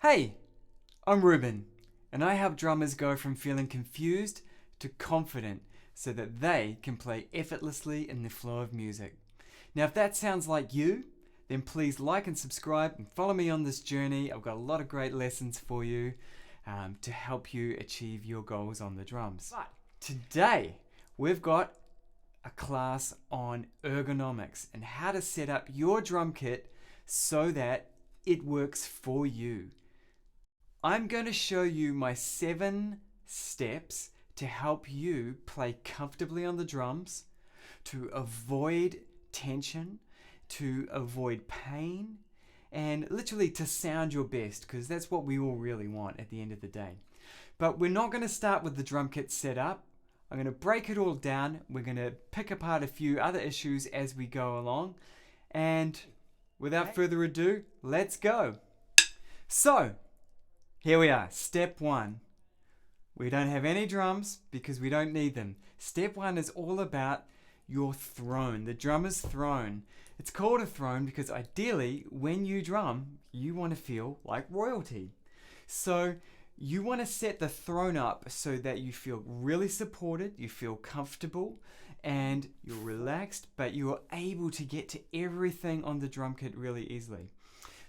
Hey, I'm Reuben, and I help drummers go from feeling confused to confident so that they can play effortlessly in the flow of music. Now, if that sounds like you, then please like and subscribe and follow me on this journey. I've got a lot of great lessons for you to help you achieve your goals on the drums. But today, we've got a class on ergonomics and how to set up your drum kit so that it works for you. I'm going to show you my 7 steps to help you play comfortably on the drums, to avoid tension, to avoid pain, and literally to sound your best, because that's what we all really want at the end of the day. But we're not going to start with the drum kit set up. I'm going to break it all down. We're going to pick apart a few other issues as we go along. And without further ado, let's go. So, here we are. Step 1. We don't have any drums because we don't need them. Step 1 is all about your throne, the drummer's throne. It's called a throne because ideally, when you drum, you want to feel like royalty. So, you want to set the throne up so that you feel really supported, you feel comfortable, and you're relaxed, but you're able to get to everything on the drum kit really easily.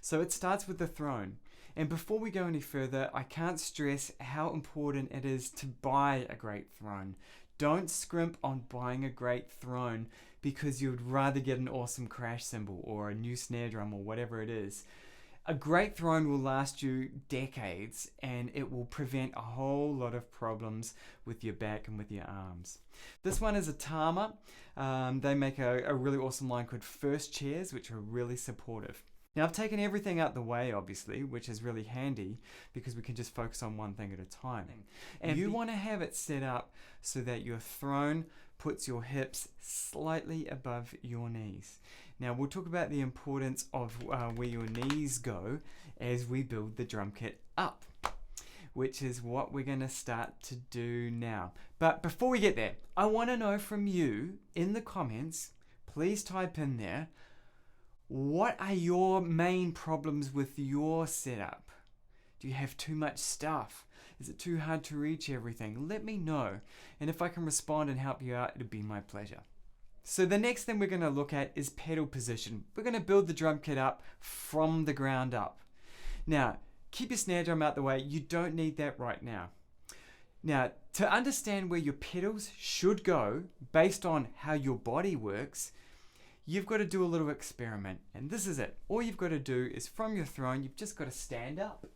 So it starts with the throne. And before we go any further, I can't stress how important it is to buy a great throne. Don't scrimp on buying a great throne because you'd rather get an awesome crash cymbal or a new snare drum or whatever it is. A great throne will last you decades and it will prevent a whole lot of problems with your back and with your arms. This one is a Tama. They make a really awesome line called First Chairs, which are really supportive. Now I've taken everything out the way, obviously, which is really handy because we can just focus on one thing at a time. And you want to have it set up so that your throne puts your hips slightly above your knees. Now we'll talk about the importance of where your knees go as we build the drum kit up, which is what we're going to start to do now. But before we get there, I want to know from you in the comments, please type in there, what are your main problems with your setup? Do you have too much stuff? Is it too hard to reach everything? Let me know. And if I can respond and help you out, it'd be my pleasure. So the next thing we're going to look at is pedal position. We're going to build the drum kit up from the ground up. Now, keep your snare drum out the way. You don't need that right now. Now, to understand where your pedals should go based on how your body works, you've got to do a little experiment. And this is it. All you've got to do is from your throne, you've just got to stand up.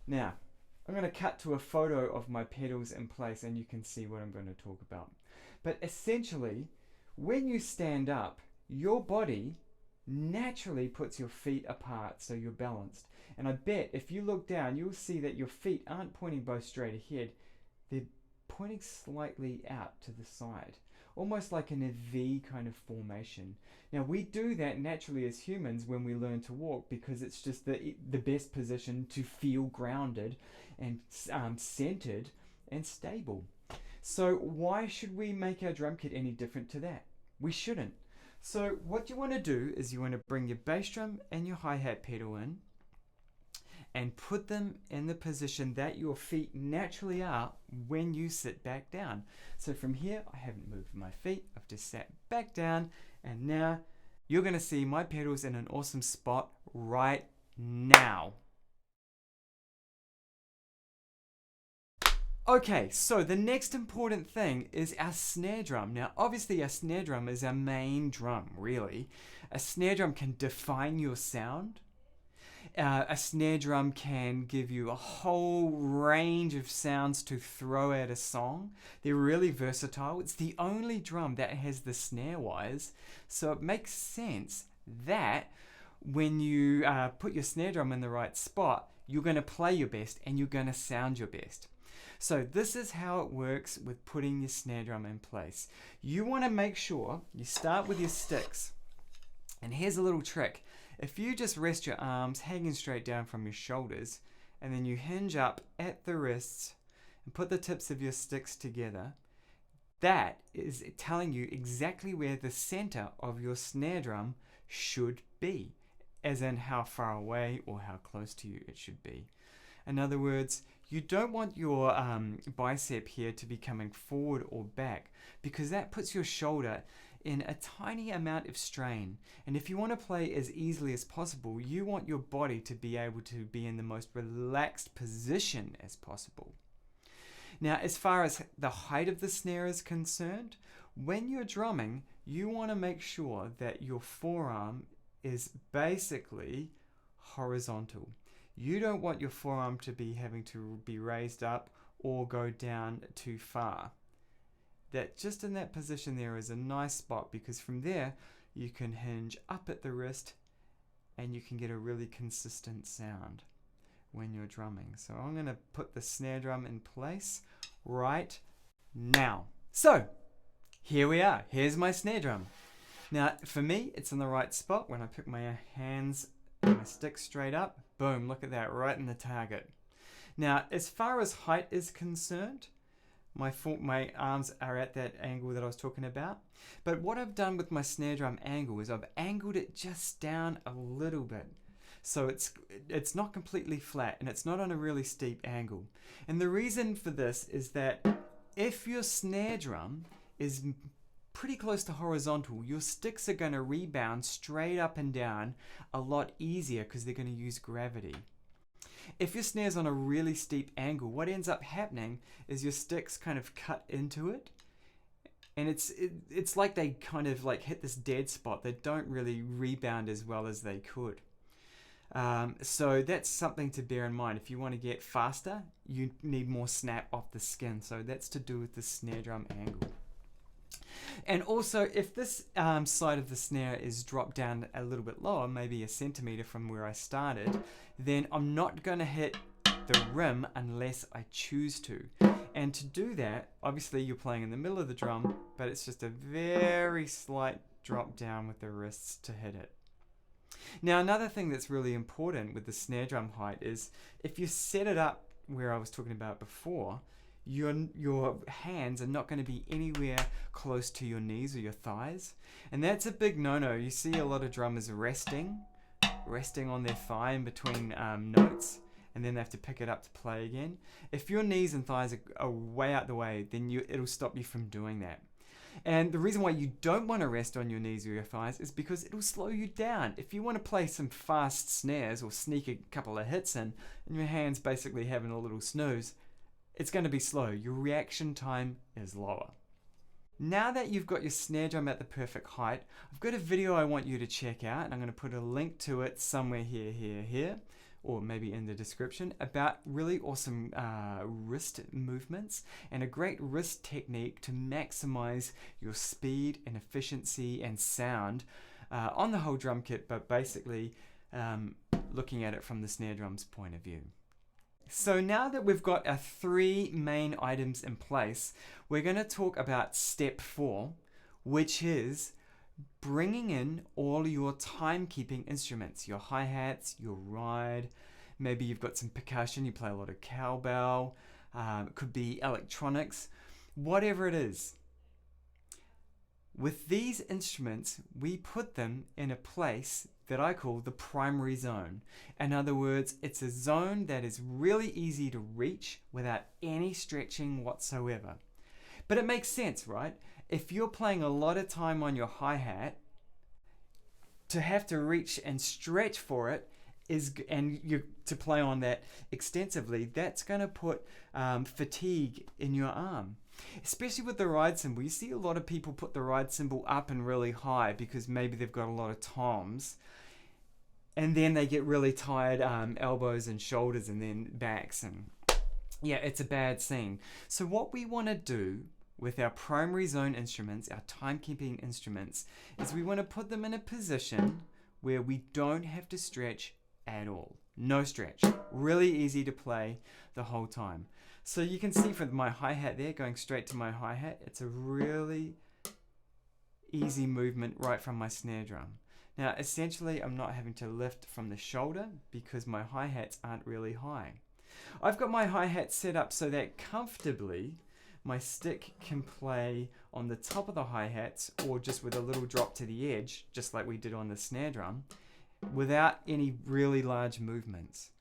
Now, I'm going to cut to a photo of my pedals in place and you can see what I'm going to talk about. But essentially, when you stand up, your body naturally puts your feet apart so you're balanced. And I bet if you look down, you'll see that your feet aren't pointing both straight ahead. They're pointing slightly out to the side, almost like in a V kind of formation. Now we do that naturally as humans when we learn to walk because it's just the best position to feel grounded and centered and stable. So why should we make our drum kit any different to that? We shouldn't. So what you want to do is you want to bring your bass drum and your hi-hat pedal in and put them in the position that your feet naturally are when you sit back down. So from here, I haven't moved my feet, I've just sat back down, and now you're going to see my pedals in an awesome spot right now. Okay, so the next important thing is our snare drum. Now, obviously our snare drum is our main drum, really. A snare drum can define your sound. A snare drum can give you a whole range of sounds to throw at a song. They're really versatile. It's the only drum that has the snare wires, so it makes sense that when you put your snare drum in the right spot, you're going to play your best and you're going to sound your best. So this is how it works with putting your snare drum in place. You want to make sure you start with your sticks. And here's a little trick. If you just rest your arms hanging straight down from your shoulders, and then you hinge up at the wrists and put the tips of your sticks together, that is telling you exactly where the center of your snare drum should be. as in how far away or how close to you it should be. In other words, you don't want your bicep here to be coming forward or back, because that puts your shoulder in a tiny amount of strain. And if you want to play as easily as possible, you want your body to be able to be in the most relaxed position as possible. Now, as far as the height of the snare is concerned, when you're drumming, you want to make sure that your forearm is basically horizontal. You don't want your forearm to be having to be raised up or go down too far. That just in that position there is a nice spot, because from there you can hinge up at the wrist and you can get a really consistent sound when you're drumming. So I'm going to put the snare drum in place right now. So here we are. Here's my snare drum. Now for me, it's in the right spot. When I put my hands and my stick straight up, boom, look at that, right in the target. Now as far as height is concerned, my arms are at that angle that I was talking about. But what I've done with my snare drum angle is I've angled it just down a little bit. So it's not completely flat, and it's not on a really steep angle. And the reason for this is that if your snare drum is pretty close to horizontal, your sticks are going to rebound straight up and down a lot easier, because they're going to use gravity. If your snare's on a really steep angle, what ends up happening is your sticks kind of cut into it, and it's like they kind of like hit this dead spot. They don't really rebound as well as they could. So that's something to bear in mind. If you want to get faster, you need more snap off the skin. So that's to do with the snare drum angle. And also, if this side of the snare is dropped down a little bit lower, maybe a centimeter from where I started, then I'm not going to hit the rim unless I choose to. And to do that, obviously you're playing in the middle of the drum, but it's just a very slight drop down with the wrists to hit it. Now, another thing that's really important with the snare drum height is if you set it up where I was talking about before, your hands are not going to be anywhere close to your knees or your thighs. And that's a big no-no. You see a lot of drummers resting on their thigh in between notes, and then they have to pick it up to play again. If your knees and thighs are way out the way, then it'll stop you from doing that. And the reason why you don't want to rest on your knees or your thighs is because it'll slow you down. If you want to play some fast snares or sneak a couple of hits in, and your hand's basically having a little snooze, it's going to be slow. Your reaction time is lower. Now that you've got your snare drum at the perfect height, I've got a video I want you to check out, and I'm going to put a link to it somewhere here, or maybe in the description, about really awesome wrist movements and a great wrist technique to maximize your speed and efficiency and sound on the whole drum kit, but basically looking at it from the snare drum's point of view. So now that we've got our 3 main items in place, we're going to talk about step 4, which is bringing in all your timekeeping instruments, your hi-hats, your ride. Maybe you've got some percussion, you play a lot of cowbell, it could be electronics, whatever it is. With these instruments, we put them in a place that I call the primary zone. In other words, it's a zone that is really easy to reach without any stretching whatsoever. But it makes sense, right? If you're playing a lot of time on your hi-hat, to have to reach and stretch for it to play on that extensively, that's going to put fatigue in your arm. Especially with the ride cymbal. You see a lot of people put the ride cymbal up and really high because maybe they've got a lot of toms, and then they get really tired elbows and shoulders and then backs, and yeah, it's a bad scene. So what we want to do with our primary zone instruments, our timekeeping instruments, is we want to put them in a position where we don't have to stretch at all. No stretch. Really easy to play the whole time. So you can see from my hi-hat there, going straight to my hi-hat, it's a really easy movement right from my snare drum. Now essentially I'm not having to lift from the shoulder because my hi-hats aren't really high. I've got my hi-hat set up so that comfortably my stick can play on the top of the hi-hats, or just with a little drop to the edge, just like we did on the snare drum, without any really large movements.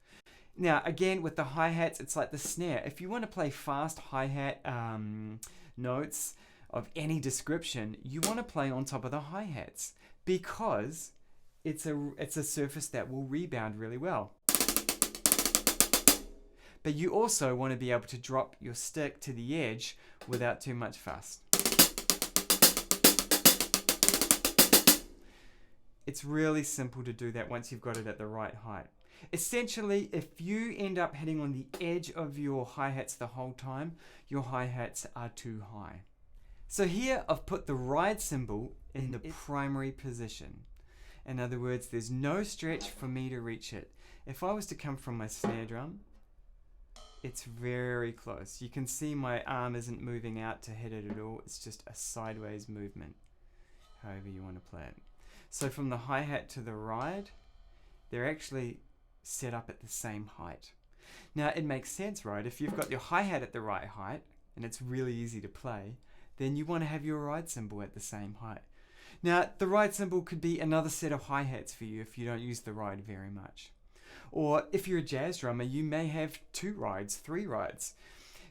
Now, again, with the hi-hats, it's like the snare. If you want to play fast hi-hat notes of any description, you want to play on top of the hi-hats because it's a surface that will rebound really well. But you also want to be able to drop your stick to the edge without too much fuss. It's really simple to do that once you've got it at the right height. Essentially, if you end up hitting on the edge of your hi-hats the whole time, your hi-hats are too high. So here I've put the ride cymbal in the primary position. In other words, there's no stretch for me to reach it. If I was to come from my snare drum, it's very close. You can see my arm isn't moving out to hit it at all. It's just a sideways movement, however you want to play it. So from the hi-hat to the ride, they're actually set up at the same height. Now it makes sense, right? If you've got your hi-hat at the right height, and it's really easy to play, then you want to have your ride cymbal at the same height. Now the ride cymbal could be another set of hi-hats for you if you don't use the ride very much. Or if you're a jazz drummer, you may have 2 rides, 3 rides,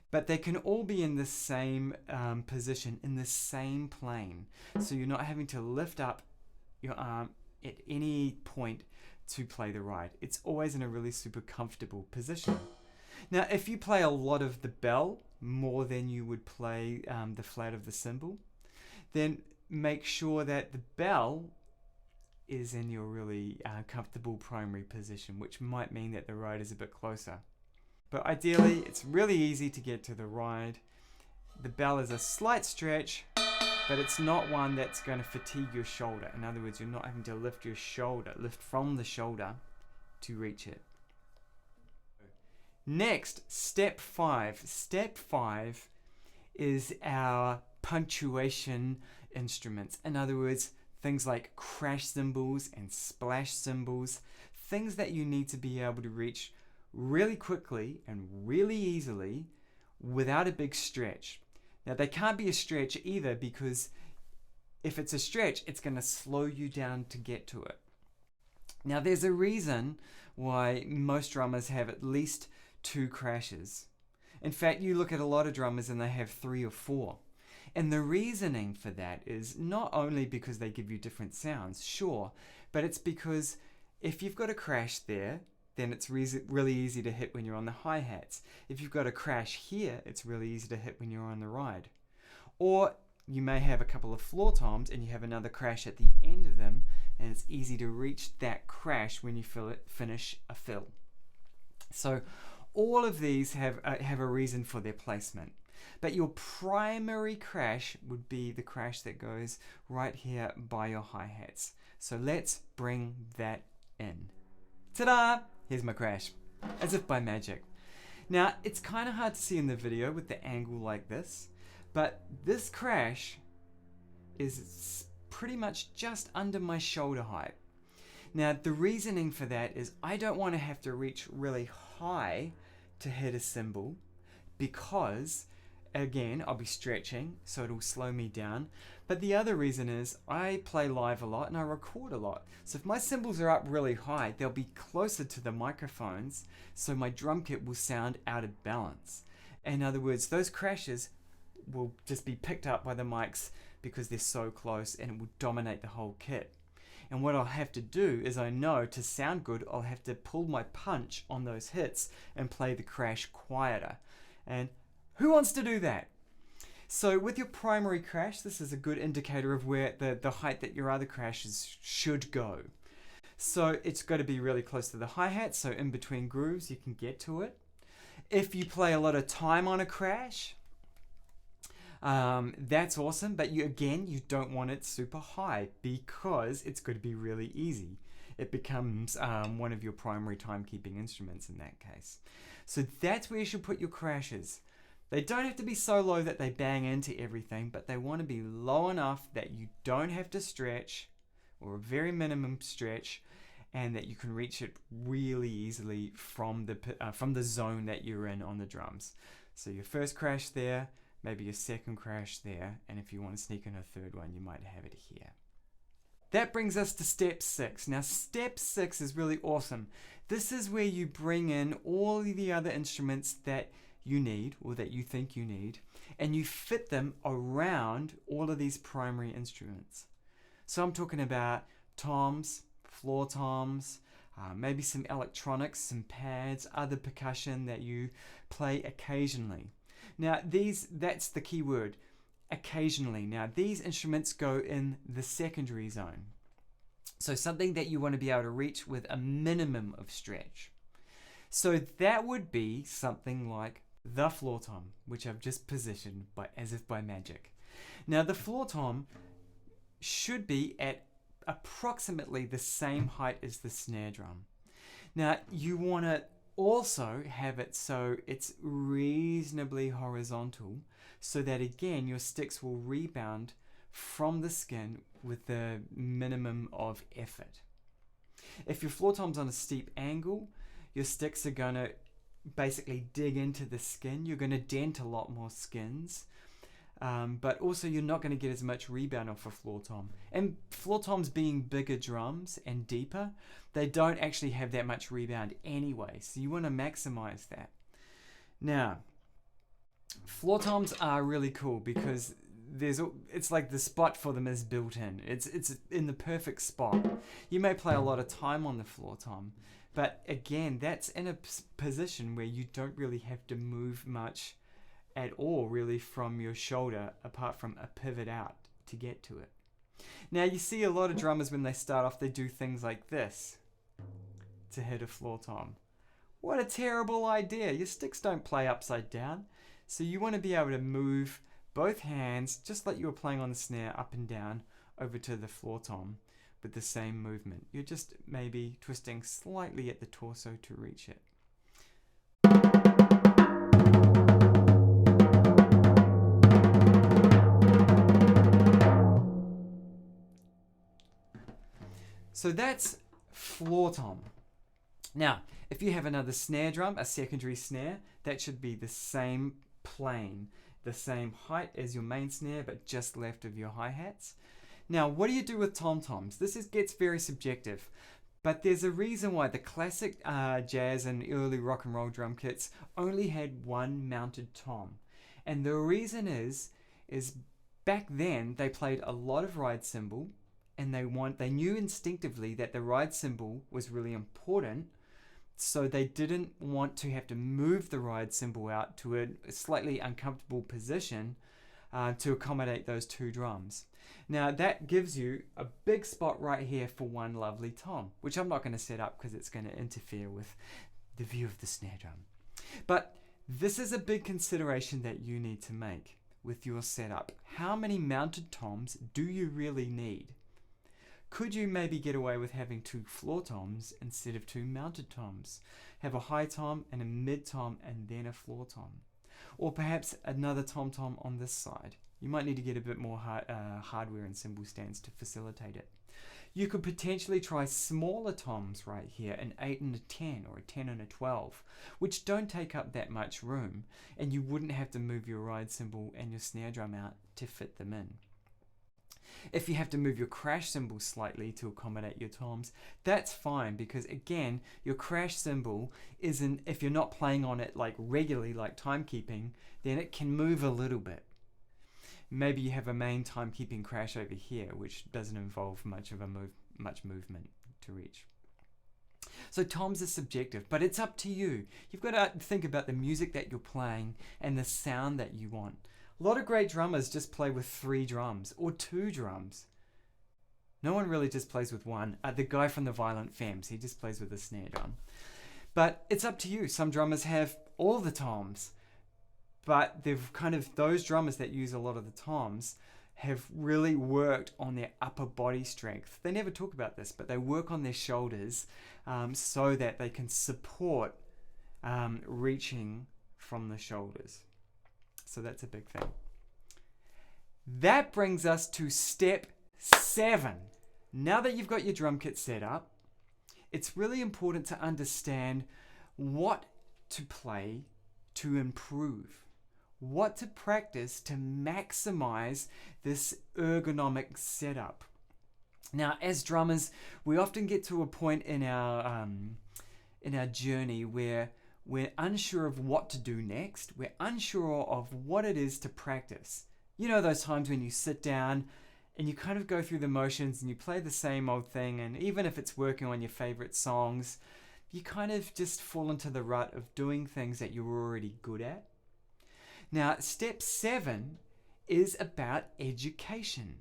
but they can all be in the same position, in the same plane. So you're not having to lift up your arm at any point to play the ride. It's always in a really super comfortable position. Now, if you play a lot of the bell, more than you would play the flat of the cymbal, then make sure that the bell is in your really comfortable primary position, which might mean that the ride is a bit closer. But ideally, it's really easy to get to the ride. The bell is a slight stretch, but it's not one that's going to fatigue your shoulder. In other words, you're not having to lift from the shoulder to reach it. Next, step 5. Step 5 is our punctuation instruments. In other words, things like crash cymbals and splash cymbals, things that you need to be able to reach really quickly and really easily without a big stretch. Now they can't be a stretch either, because if it's a stretch, it's going to slow you down to get to it. Now there's a reason why most drummers have at least 2 crashes. In fact, you look at a lot of drummers and they have 3 or 4. And the reasoning for that is not only because they give you different sounds, sure, but it's because if you've got a crash there, then it's really easy to hit when you're on the hi-hats. If you've got a crash here, it's really easy to hit when you're on the ride. Or you may have a couple of floor toms and you have another crash at the end of them, and it's easy to reach that crash when you finish a fill. So all of these have a reason for their placement. But your primary crash would be the crash that goes right here by your hi-hats. So let's bring that in. Ta-da! Here's my crash, as if by magic. Now, it's kind of hard to see in the video with the angle like this, but this crash is pretty much just under my shoulder height. Now, the reasoning for that is I don't want to have to reach really high to hit a cymbal, because again, I'll be stretching, so it'll slow me down. But the other reason is I play live a lot and I record a lot. So if my cymbals are up really high, they'll be closer to the microphones, so my drum kit will sound out of balance. In other words, those crashes will just be picked up by the mics because they're so close, and it will dominate the whole kit. And what I'll have to do is, I know to sound good, I'll have to pull my punch on those hits and play the crash quieter. And who wants to do that? So with your primary crash, this is a good indicator of where the height that your other crashes should go. So it's got to be really close to the hi-hat, so in between grooves you can get to it. If you play a lot of time on a crash, that's awesome, but you don't want it super high, because it's going to be really easy. It becomes one of your primary timekeeping instruments in that case. So that's where you should put your crashes. They don't have to be so low that they bang into everything, but they want to be low enough that you don't have to stretch, or a very minimum stretch, and that you can reach it really easily from the zone that you're in on the drums. So your first crash there, maybe your second crash there, and if you want to sneak in a third one, you might have it here. That brings us to step 6. Now, step 6 is really awesome. This is where you bring in all the other instruments that you need, or that you think you need, and you fit them around all of these primary instruments. So I'm talking about toms, floor toms, maybe some electronics, some pads, other percussion that you play occasionally. Now, that's the key word, occasionally. Now, these instruments go in the secondary zone. So something that you want to be able to reach with a minimum of stretch. So that would be something like the floor tom, which I've just positioned as if by magic. Now, the floor tom should be at approximately the same height as the snare drum. Now, you want to also have it so it's reasonably horizontal, so that again your sticks will rebound from the skin with the minimum of effort. If your floor tom's on a steep angle, your sticks are going to basically dig into the skin. You're going to dent a lot more skins. But also you're not going to get as much rebound off a floor tom. And floor toms being bigger drums and deeper, they don't actually have that much rebound anyway. So you want to maximize that. Now, floor toms are really cool because it's like the spot for them is built in. It's in the perfect spot. You may play a lot of time on the floor tom, but again, that's in a position where you don't really have to move much at all really from your shoulder, apart from a pivot out to get to it. Now, you see a lot of drummers when they start off, they do things like this to hit a floor tom. What a terrible idea. Your sticks don't play upside down. So you want to be able to move both hands, just like you were playing on the snare, up and down over to the floor tom with the same movement. You're just maybe twisting slightly at the torso to reach it. So that's floor tom. Now, if you have another snare drum, a secondary snare, that should be the same plane, the same height as your main snare, but just left of your hi-hats. Now, what do you do with tom-toms? Gets very subjective, but there's a reason why the classic jazz and early rock and roll drum kits only had one mounted tom. And the reason is back then they played a lot of ride cymbal, and they knew instinctively that the ride cymbal was really important, so they didn't want to have to move the ride cymbal out to a slightly uncomfortable position to accommodate those two drums. Now that gives you a big spot right here for one lovely tom, which I'm not going to set up because it's going to interfere with the view of the snare drum. But this is a big consideration that you need to make with your setup. How many mounted toms do you really need? Could you maybe get away with having two floor toms instead of two mounted toms? Have a high tom and a mid tom and then a floor tom. Or perhaps another tom-tom on this side. You might need to get a bit more hardware and cymbal stands to facilitate it. You could potentially try smaller toms right here, an 8 and a 10 or a 10 and a 12, which don't take up that much room, and you wouldn't have to move your ride cymbal and your snare drum out to fit them in. If you have to move your crash cymbal slightly to accommodate your toms, that's fine, because again, your crash cymbal isn't, if you're not playing on it like regularly, like timekeeping, then it can move a little bit. Maybe you have a main timekeeping crash over here, which doesn't involve much movement to reach. So toms are subjective, but it's up to you. You've got to think about the music that you're playing and the sound that you want. A lot of great drummers just play with 3 drums or 2 drums. No one really just plays with one. The guy from the Violent Femmes, he just plays with a snare drum. But it's up to you. Some drummers have all the toms, but those drummers that use a lot of the toms have really worked on their upper body strength. They never talk about this, but they work on their shoulders so that they can support reaching from the shoulders. So that's a big thing. That brings us to step 7. Now that you've got your drum kit set up, it's really important to understand what to play to improve, what to practice to maximize this ergonomic setup. Now, as drummers, we often get to a point in our journey where we're unsure of what to do next. We're unsure of what it is to practice. You know those times when you sit down and you kind of go through the motions and you play the same old thing, and even if it's working on your favorite songs, you kind of just fall into the rut of doing things that you're already good at. Now, step 7 is about education.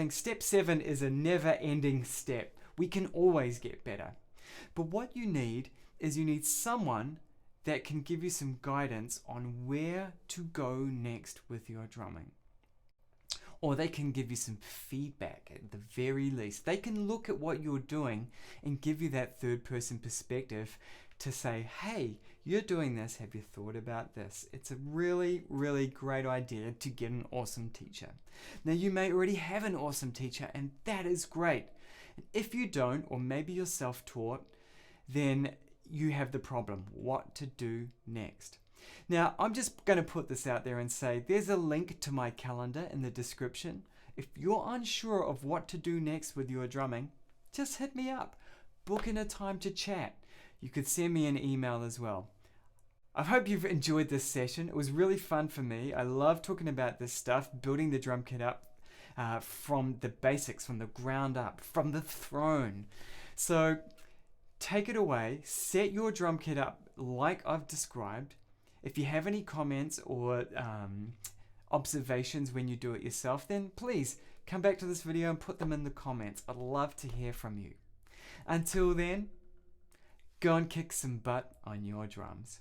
Step 7 is a never-ending step. We can always get better. But what you need is someone that can give you some guidance on where to go next with your drumming. Or they can give you some feedback at the very least. They can look at what you're doing and give you that third-person perspective to say, hey, you're doing this, have you thought about this? It's a really, really great idea to get an awesome teacher. Now, you may already have an awesome teacher, and that is great. If you don't, or maybe you're self-taught, then you have the problem, what to do next. Now, I'm just going to put this out there and say there's a link to my calendar in the description. If you're unsure of what to do next with your drumming, just hit me up. Book in a time to chat. You could send me an email as well. I hope you've enjoyed this session. It was really fun for me. I love talking about this stuff, building the drum kit up from the basics, from the ground up, from the throne. So take it away, set your drum kit up like I've described. If you have any comments or observations when you do it yourself, then please come back to this video and put them in the comments. I'd love to hear from you. Until then, go and kick some butt on your drums.